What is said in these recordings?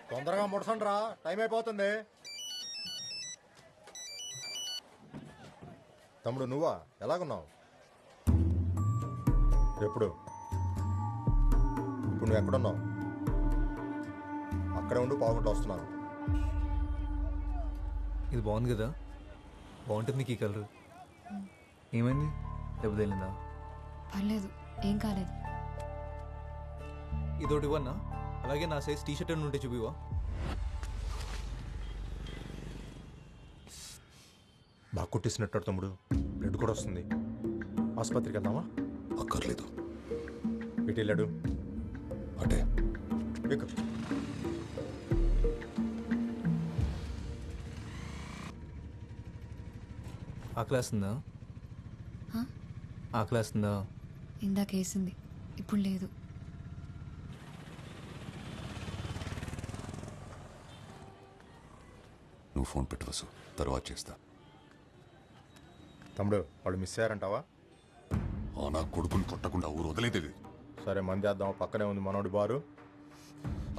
తొందరగా ముడసండి రా, టైం అయిపోతుంది. తమ్ముడు నువ్వా, ఎలాగున్నావు? ఎప్పుడు? ఇప్పుడు నువ్వు ఎక్కడున్నావు? అక్కడే ఉండి పావుగంట వస్తున్నాను. ఇది బాగుంది కదా, బాగుంటుంది నీకు ఈ కలర్. ఏమైంది, దెబ్బ తగిలిందా? పర్లేదు, ఏం కాలేదు. ఇదోటి ఇవ్వన్నా, అలాగే నా సైజ్ టీషర్ట్ అని ఉంటే చూపివా. బాగా కుట్టేసినట్టు తమ్ముడు, బ్లడ్ కూడా వస్తుంది. ఆసుపత్రికి వెళ్దామా? అక్కర్లేదు. ఇటు వెళ్ళాడు అంటే ఎక్కు. ఆకలేస్తుందా? ఆకలేస్తుందా? ఇందాక వేసింది, ఇప్పుడు లేదు. నువ్వు ఫోన్ పెట్టు వసు, తర్వాత చేస్తా. తమ్ముడు వాళ్ళు మిస్ అయ్యారంటావా? నా కొడుకుని కొట్టకుండా ఊరు వదిలేదు. సరే మంది వేద్దాం, పక్కనే ఉంది మనోడి బారు.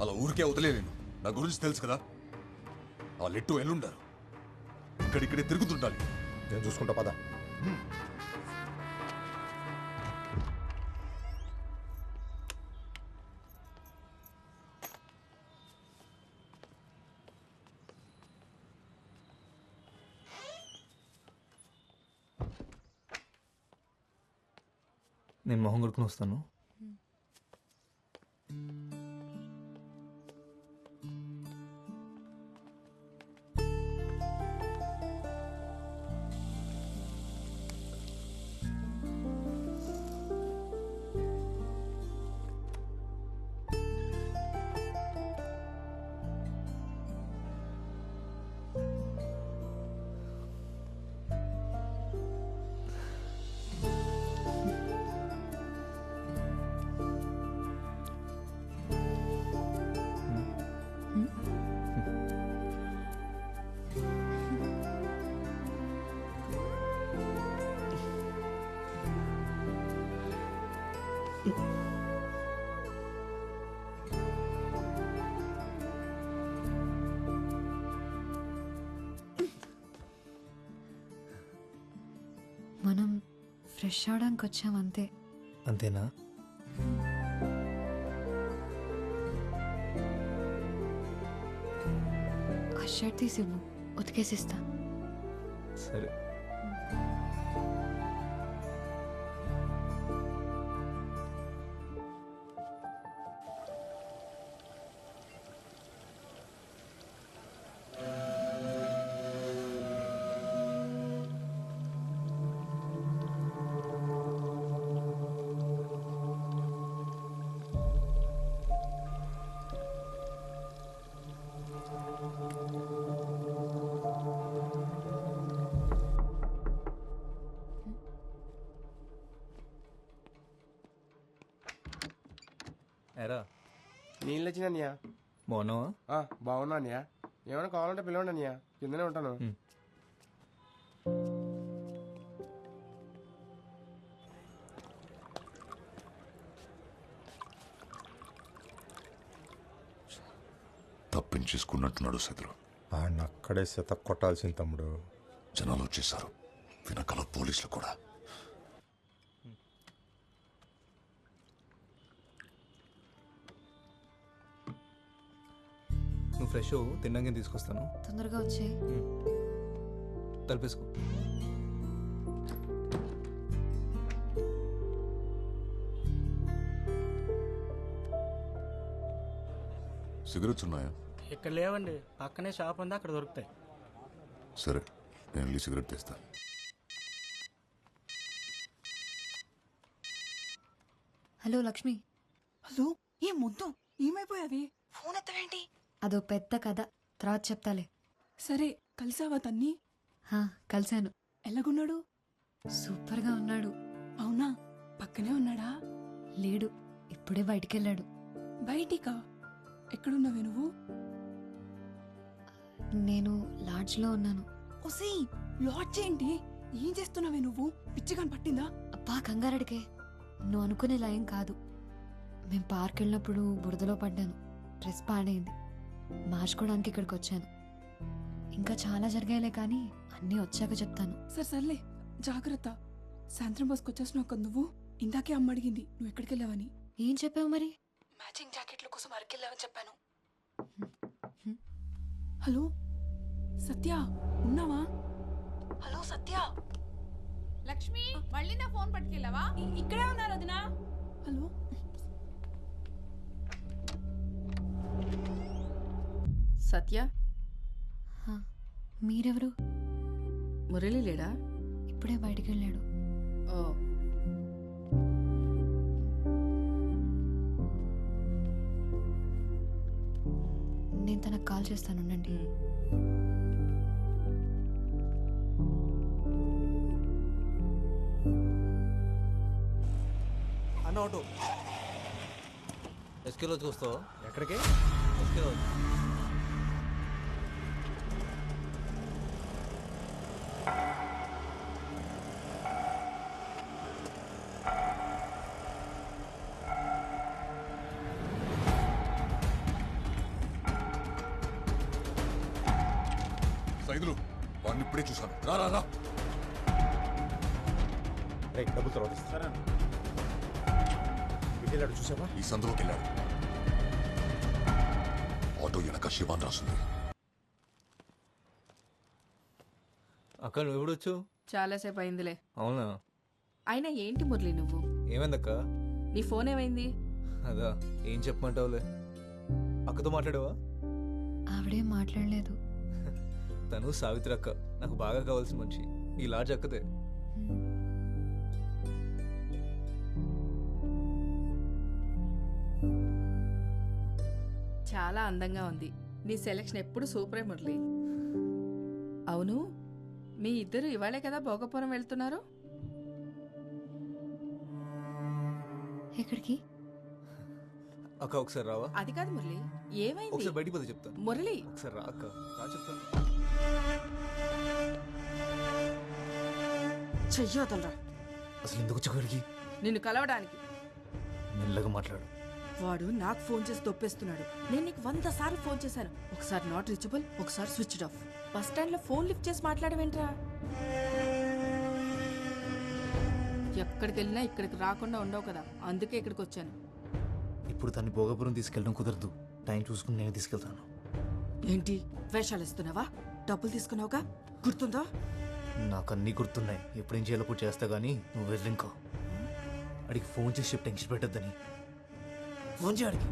అలా ఊరికే వదిలేదు. నా గురించి తెలుసు కదా, వాళ్ళు ఎట్టు ఎల్లుండారు, ఇక్కడిక్కడే తిరుగుతుండాలి. నేను చూసుకుంటా పద. నేను మొహం కొడుకుని వస్తాను. మనం ఫ్రెష్ అవడానికి వచ్చాం అంతే. అంతేనా? ఆ షర్ట్ తీసి ఇవ్వు, ఉతికేసిస్తా. సరే. ఎరా నీళ్ళు వచ్చిన అన్నయ్య. బాగున్నావా? బాగున్నా అన్నయ్య. ఏమైనా కావాలంటే పిలవండి అన్నయ్య, కిందనే ఉంటాను. తప్పించేసుకున్నట్టున్నాడు శత్రు. ఆయన అక్కడే శత కొట్టాల్సింది తమ్ముడు. జనాలు వచ్చేసారు, వెనకాల పోలీసులు కూడా. నువ్వు ఫ్రెష్ తిన్నాక తీసుకొస్తాను. తొందరగా వచ్చే. తలపేసుకో. సిగరెట్స్ ఉన్నాయా? ఇక్కడ లేవండి, పక్కనే షాప్ ఉంది, అక్కడ దొరుకుతాయి. సరే, నేను వెళ్ళి సిగరెట్ తెస్తా. హలో లక్ష్మి. హలో, ఏం ముద్దు, ఏమైపోయావి? ఫోన్ ఎత్తవేంటి? అదో పెద్ద కథ, తర్వాత చెప్తాలే. సరే, కలిసావా తన్ని? కలిశాను. ఎలాగున్నాడు? సూపర్గా ఉన్నాడు. అవునా, పక్కనే ఉన్నాడా? లేడు, ఇప్పుడే బయటికెళ్ళాడు. బయటికా? ఎక్కడున్నావే నువ్వు? నేను లాడ్జ్లో ఉన్నాను. ఒసే, లాడ్జ్ ఏంటి? ఏం చేస్తున్నావే నువ్వు? పిచ్చిగాని పట్టిందా? అబ్బా కంగారడికే, నువ్వు అనుకునేలా ఏం కాదు. మేం పార్క్ వెళ్ళినప్పుడు బురదలో పడ్డాను, డ్రెస్ పాడైంది. మార్చుకోవడానికి ఇక్కడికి వచ్చాను. ఇంకా చాలా జరిగాయిలే కానీ అన్నీ వచ్చాక చెప్తాను. సర్లే జాగ్రత్త. సాయంత్రం బస్కి వచ్చేసినావు కదా నువ్వు. ఇందాకే అమ్మ అడిగింది నువ్వు ఎక్కడికి వెళ్ళావని. ఏం చెప్పావు మరి? మ్యాచింగ్ జాకెట్ల కోసం అరకెళ్ళావని చెప్పాను. హలో సత్య, ఉన్నావా? హలో సత్య. లక్ష్మి, మళ్ళీ నా ఫోన్ పట్టుకెళ్ళావా? ఇక్కడే ఉన్నారు వదినా. హలో సత్య, హా, మీరెవరు? మురళి లేడా? ఇప్పుడే బయటికి వెళ్ళాడు. ఓ, నేను తనకు కాల్ చేస్తాను, ఉండండి. అన్న ఆటో ఎస్కేలో చూస్తావా? ఎక్కడికి? ఎస్కేలో సైదులు వాడిని ఇప్పుడే చూశాను. రా రా రా. రేయ్, డబ్బులు తర్వాత ఇస్తా. వెళ్ళాడు చూసావా? ఈ సందులోకి వెళ్ళాడు. ఆటో వెనక శివాన్ రాసింది. అక్క నువ్వు ఎప్పుడు వచ్చావు? చాలాసేపు అయిందిలే. అవునా? అయినా ఏంటి మురళి నువ్వు? ఏమైందక్క? నీ ఫోన్ ఏమైంది? అదా, ఏం చెప్పమంటావులే. అక్కతో మాట్లాడావా? ఆవిడేం మాట్లాడలేదు. తను సావిత్రి అక్క, నాకు బాగా కావాల్సిన మనిషి. ఈ లాడ్జ్ అక్కదే. హ్మ్. చాలా అందంగా ఉంది. నీ సెలెక్షన్ ఎప్పుడు సూపరే మురళి. అవును, మీ ఇద్దరు ఇవాళే కదా భోగపురం వెళ్తున్నారు? ఎక్కడికి? అక్క ఒకసారి రావా? అది కాదు మురళి, ఏమైంది? ఒకసారి బయటికి పోతే చెప్తాను. మురళి, ఒకసారి రా అక్క, రా చెప్తాను. చెయ్యొదలరా. అసలు ఎందుకు వచ్చి నిన్ను కలవడానికి. మెల్లగా మాట్లాడు. వాడు నాకు ఫోన్ చేసి దొప్పేస్తున్నాడు. నేను నీకు 100 సార్లు ఫోన్ చేశాను. ఒకసారి నాట్ రీచబుల్, ఒకసారి స్విచ్డ్ ఆఫ్. బస్ స్టాండ్ లో ఫోన్ లిఫ్ట్ చేసి మాట్లాడవేంట్రా? ఎక్కడికి వెళ్ళినా ఇక్కడికి రాకుండా ఉండవు కదా, అందుకే ఇక్కడికి వచ్చాను. ఇప్పుడు తన్ని భోగపురం తీసుకెళ్ళడం కుదరదు. టైం చూసుకుని నేను తీసుకెళ్తాను. ఏంటి వేషాలు ఇస్తున్నావా? డబ్బులు తీసుకున్నావుగా, గుర్తుందా? నాకు అన్నీ గుర్తున్నాయి. ఎప్పుడేం చేయాలో కూడా చేస్తా కానీ నువ్వు వెళ్ళి ఇంకో అడిగి ఫోన్ చేసి చెప్పి టెన్షన్ పెట్టద్దని. ఫోన్ చేయడికి.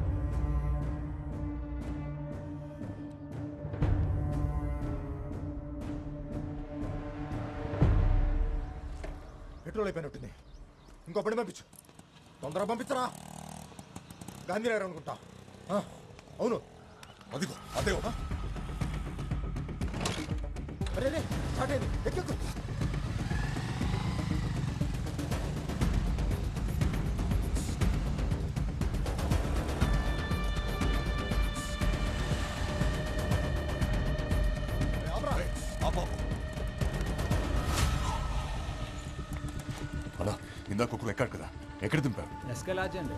పెట్రోల్ అయిపోయినట్టుంది. ఇంకో బండి పంపించు. తొందరగా పంపించరా. గాంధీనగర్ అనుకుంటా. అవును. అదిగో అదే. అరే రే, స్టార్ట్ అయింది. ఎక్కెక్కు. అలా ఇందాక ఒకరు ఎక్కాడు కదా, ఎక్కడ దింపారు? ఎస్కలాజ్ అండి.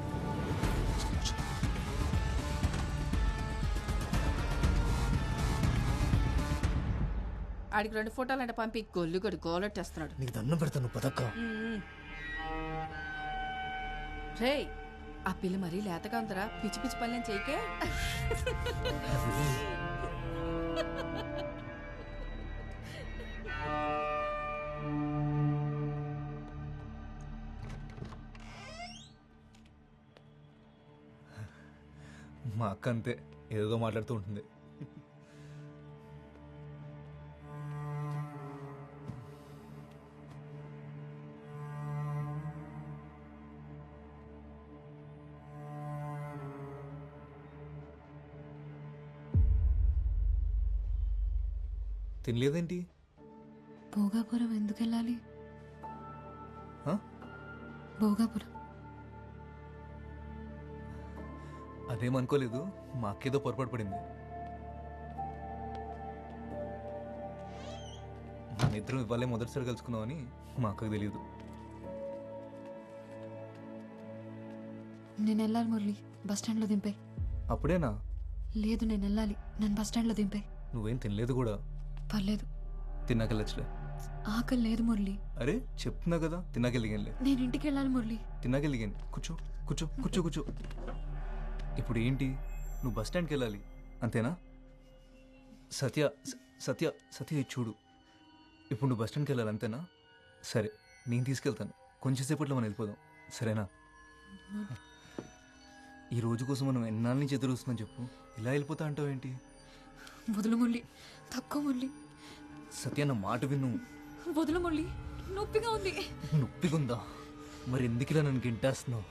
ఆడికి 2 ఫోటోలు అంటే పంపి గొల్లు కొడి గోలెట్టేస్తున్నాడు. నీకు దండం పెడతాను పదక్క. రే, ఆ పిల్ల మరీ లేతగా ఉందరా. పిచ్చి పిచ్చి పనులేం చేయకే. మా అక్క అంతే, ఏదో మాట్లాడుతూ ఉంటుంది. తినలేదేంటి? భోగాపురం ఎందుకు వెళ్ళాలి? ఆ? భోగాపురం అదేమనుకోలేదు. మా అక్కేదో పొరపాటు పడింది. మన ఇద్దరం ఇవ్వాలే మొదటిసారి కలుసుకున్నామని మా అక్కకు తెలియదు. నేను వెళ్ళాలి మురళి. బస్ స్టాండ్లో దింపే. అప్పుడేనా? లేదు నేను వెళ్ళాలి. నన్ను బస్ స్టాండ్లో దింపే. నువ్వేం తినలేదు కూడా. పర్లేదు, తిన్నాకెళ్ళచ్చులే. ఆకలి లేదు మురళి. అరే చెప్తున్నా కదా, తిన్నాకెళ్ళిగానులే. నేను ఇంటికి వెళ్ళాలి మురళి. తిన్నాకెళ్ళిగాను. కూర్చో కూర్చో కూర్చో కూర్చో. ఇప్పుడు ఏంటి, నువ్వు బస్ స్టాండ్కి వెళ్ళాలి అంతేనా? సత్య సత్య సత్య ఇది చూడు, ఇప్పుడు నువ్వు బస్ స్టాండ్కి వెళ్ళాలి అంతేనా? సరే నేను తీసుకెళ్తాను, కొంచెంసేపట్లో మనం వెళ్ళిపోదాం సరేనా? ఈ రోజు కోసం మనం ఎన్నాళ్ళ నుంచి ఎదురు చూస్తున్నాం చెప్పు, ఇలా వెళ్ళిపోతా అంటావు ఏంటి? వదులు మురళి, తక్కువ మురళి. సత్య నా మాట విను. వదులు మురళి, నొప్పిగా ఉంది. నొప్పిగుందా? మరి ఎందుకు ఇలా నన్ను గింటేస్తున్నావు?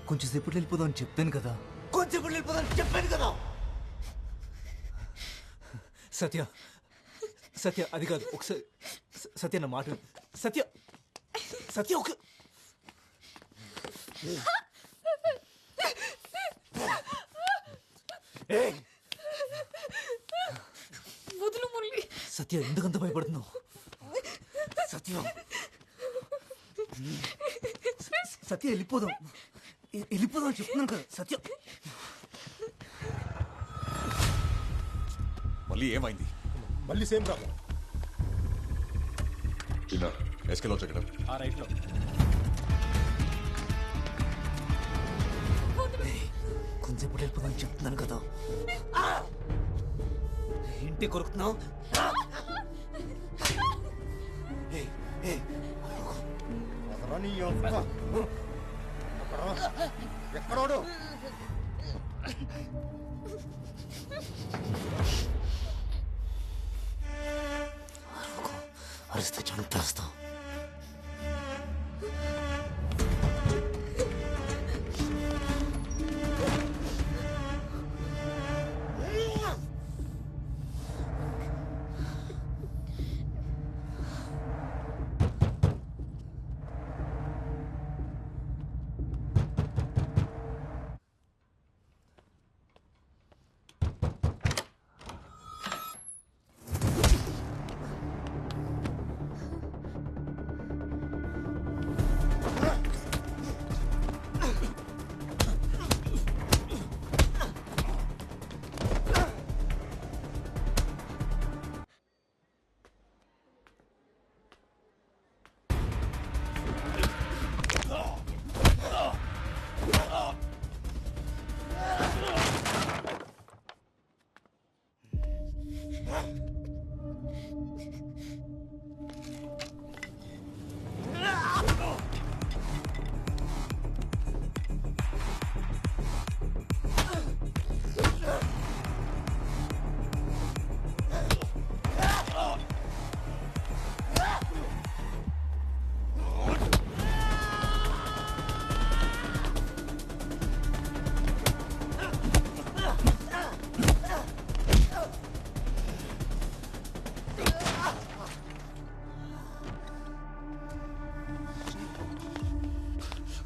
కొంచెం సేపట్లో వెళ్ళిపోదాం అని చెప్పాను కదా, కొంచెంసేపట్లో వెళ్ళిపోదాం అని చెప్పాను కదా. సత్య సత్య అది కాదు, ఒకసారి సత్య నా మాట విను. సత్య సత్య ఒక వదులు మురళి. సత్య ఎందుకంత భయపడుతున్నావు? సత్య సత్య వెళ్ళిపోదాం, వెళ్ళిపోదాం అని చెప్తున్నాను కదా సత్య. మళ్ళీ ఏమైంది? మళ్ళీ సేమ్ ప్రాబ్లం. చిన్న ఎస్కెలో చెక్కడ ఆ రైట్లో. కొంచెంసేపు వెళ్ళిపోదాం అని చెప్తున్నాను కదా. ఏంటి కొరుకుతున్నావు? ఎక్కడోడు అరిస్తే చంపేస్తాం.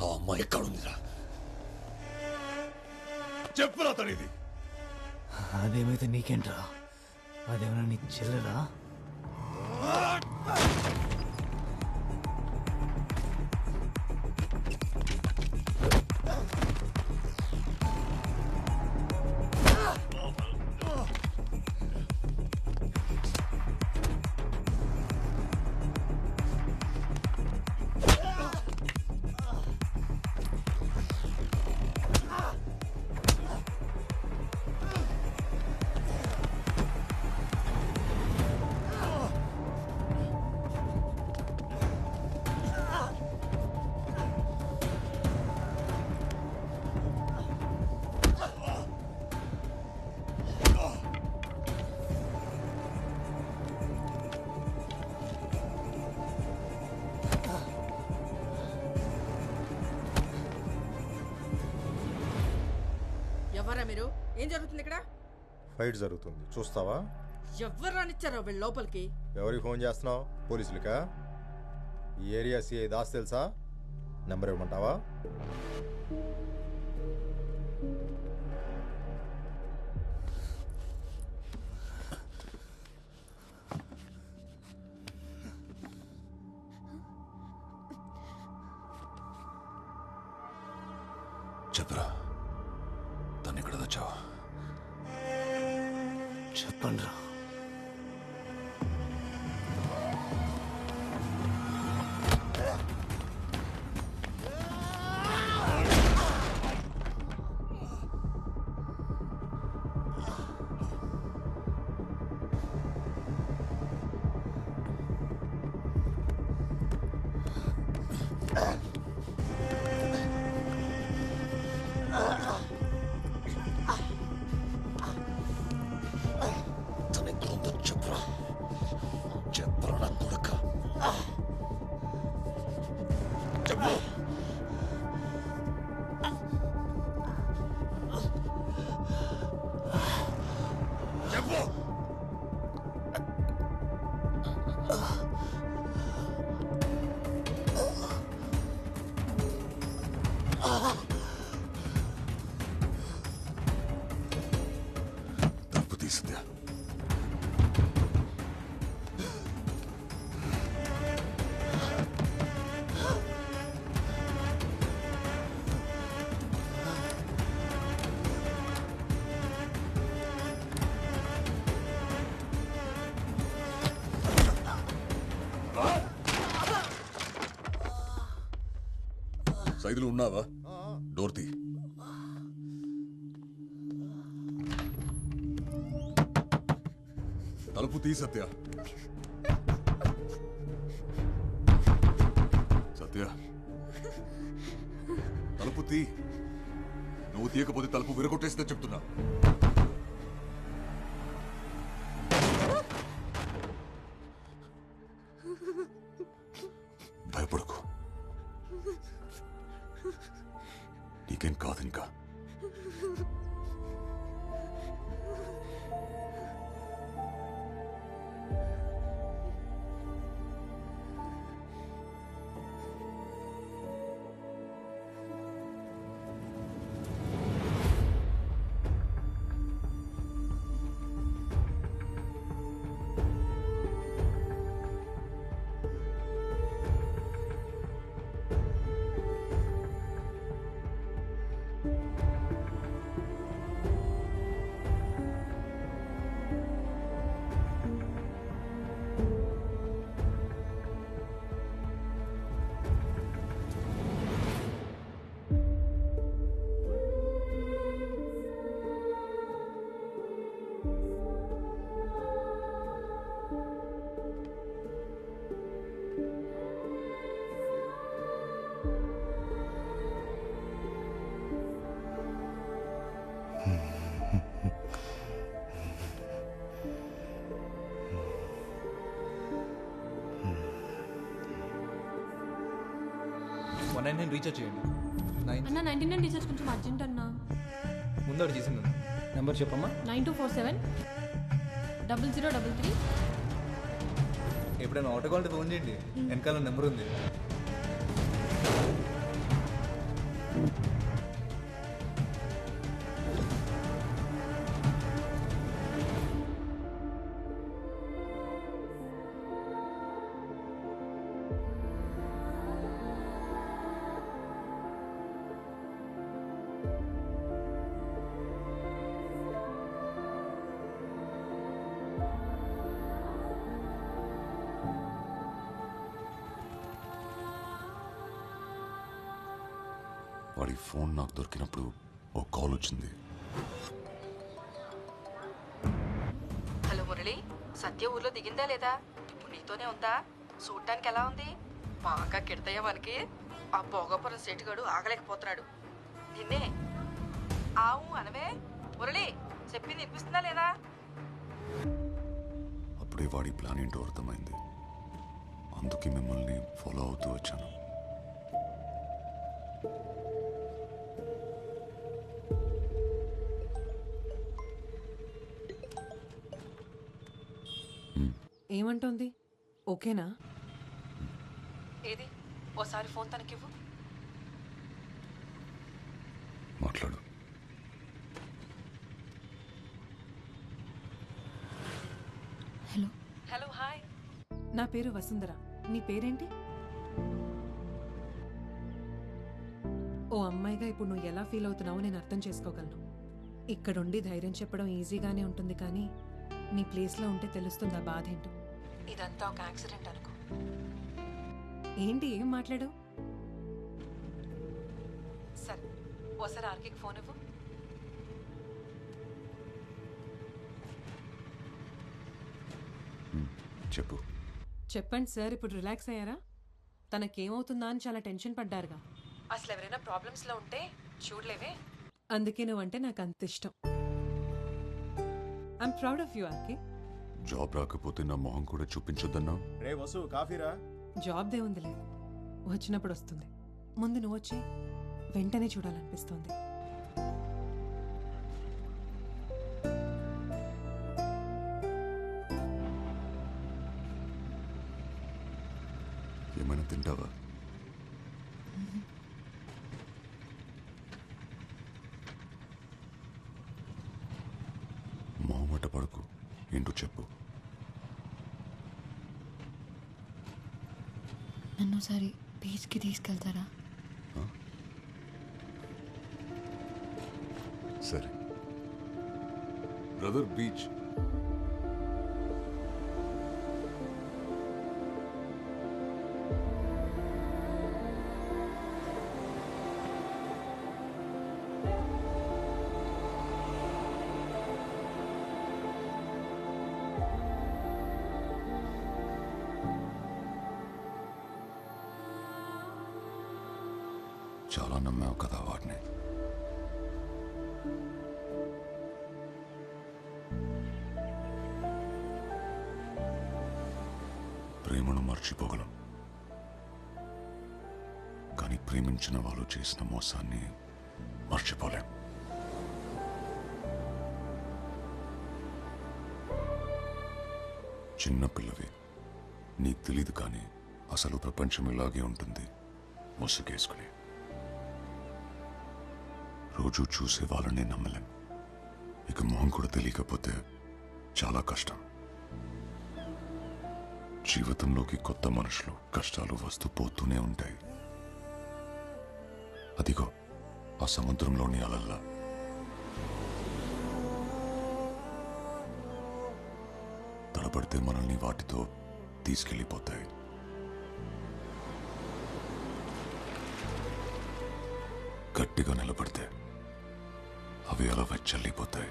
ఆ అమ్మాయి ఎక్కడుందిరా? చెప్పురా తనిది. అదేమైతే నీకేంట్రా? అదేమైనా నీ చెల్లెలా? ఎవరా మీరు? ఏం జరుగుతుంది ఇక్కడ? ఫైట్ జరుగుతుంది, చూస్తావా? ఎవరు రానిచ్చారో వీళ్ళ లోపలికి? ఎవరికి ఫోన్ చేస్తున్నావు? పోలీసులకా? ఈ ఏరియా సిఐ దాస్ తెలుసా? నెంబర్ ఇవ్వమంటావా? చెప్పురా, తను ఎక్కడ తెచ్చావా? చెప్పండి రా. తలుపు తీ సత్య. సైదులు ఉన్నావా? డోర్ తీ. తలుపు తీ సత్య. సత్య తలుపు తీ. నువ్వు తీయకపోతే తలుపు విరగొట్టేస్తే చెప్తున్నా. భయపడకు, నీకేం కాదు ఇంకా. నేను రీఛార్జ్ చేయండి. అన్న 99 రీఛార్జ్ కొంచెం అర్జెంట్ అన్న. ముందు అక్కడ చేసింది నెంబర్ చెప్పమ్మా. 9247 0033. ఎప్పుడైనా ఆటో కావాలంటే ఫోన్ చేయండి, వెనకాల నెంబర్ ఉంది. వాడి ఫోన్ నాకు దొరికినప్పుడు ఓ కాల్ వచ్చింది. హలో మురళి, సత్య ఊర్లో దిగిందా లేదా? ఇప్పుడు నీతోనే ఉందా? చూడటానికి ఎలా ఉంది? బాగా కిడతాయా మనకి? ఆ భోగపురం సెట్టుగాడు ఆగలేకపోతున్నాడు. నిన్నే ఆవు అనవే మురళి, చెప్పింది వినిపిస్తుందా లేదా? అప్పుడే వాడి ప్లాన్ ఏంటో అర్థమైంది. అందుకే మిమ్మల్ని ఫాలో అవుతూ వచ్చాను. ఏమంటోంది? ఓకేనా? ఏది ఓసారి ఫోన్ తనకివ్వు. మాట్లాడు. హలో. Hello, hi. నా పేరు వసుంధర. నీ పేరేంటి? ఓ అమ్మాయిగా ఇప్పుడు నువ్వు ఎలా ఫీల్ అవుతున్నావో నేను అర్థం చేసుకోగలను. ఇక్కడుండి ధైర్యం చెప్పడం ఈజీగానే ఉంటుంది, కానీ నీ ప్లేస్లో ఉంటే తెలుస్తుందా బాధ ఏంటో. ఇదంతా ఒక యాక్సిడెంట్ అనుకో. ఏంటి ఏం మాట్లాడావు? సరే ఓసారి ఆర్కి ఫోన్ ఇవ్వు. చెప్పు. చెప్పండి సార్, ఇప్పుడు రిలాక్స్ అయ్యారా? తనకేమవుతుందా అని చాలా టెన్షన్ పడ్డారుగా. అసలు ఎవరైనా ప్రాబ్లమ్స్లో ఉంటే చూడలేవే, అందుకే నువ్వంటే నాకు అంత ఇష్టం. ఐఎమ్ ప్రౌడ్ ఆఫ్ యూ ఆర్కి. జాబ్ రాకపోతే నా మొహం కూడా చూపించొద్దన్నా? రే వసు కాఫీరా. జాబ్ దే ఉందిలే, వచ్చినప్పుడు వస్తుంది. ముందు నువ్వు వచ్చి వెంటనే చూడాలనిపిస్తుంది. ఏమైనా తింటావా? మొహమాట పడకు, ఏంటో చెప్పు. నన్ను ఒకసారి బీచ్కి తీసుకెళ్తారా? సరే బ్రదర్, బీచ్ చాలా నమ్మావు కదా వాడిని. ప్రేమను మర్చిపోగలం, కానీ ప్రేమించిన వాళ్ళు చేసిన మోసాన్ని మర్చిపోలేం. చిన్నపిల్లవి, నీకు తెలీదు, కానీ అసలు ప్రపంచం ఇలాగే ఉంటుంది, ముసుగేసుకుని. రోజు చూసే వాళ్ళని నమ్మలేం, ఇక మొహం కూడా తెలియకపోతే చాలా కష్టం. జీవితంలోకి కొత్త మనుషులు, కష్టాలు వస్తూ పోతూనే ఉంటాయి. అదిగో ఆ సముద్రంలోని అలల్లా. తడబడితే మనల్ని వాటితో తీసుకెళ్ళిపోతాయి. గట్టిగా నిలబడితే అవి అలా వెచ్చల్లిపోతాయి.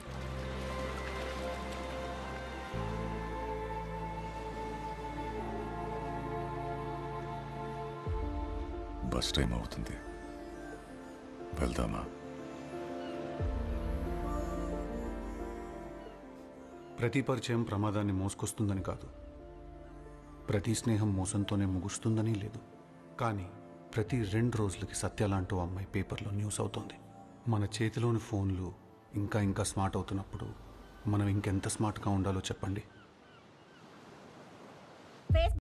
బస్ టైం అవుతుంది, వెళ్దామా? ప్రతి పరిచయం ప్రమాదాన్ని మోసుకొస్తుందని కాదు, ప్రతి స్నేహం మోసంతోనే ముగుస్తుందని లేదు. కానీ ప్రతి 2 రోజులకి సత్య లాంటి అమ్మాయి పేపర్లో న్యూస్ అవుతుంది. మన చేతిలోని ఫోన్లు ఇంకా స్మార్ట్ అవుతున్నప్పుడు మనం ఇంకెంత స్మార్ట్గా ఉండాలో చెప్పండి.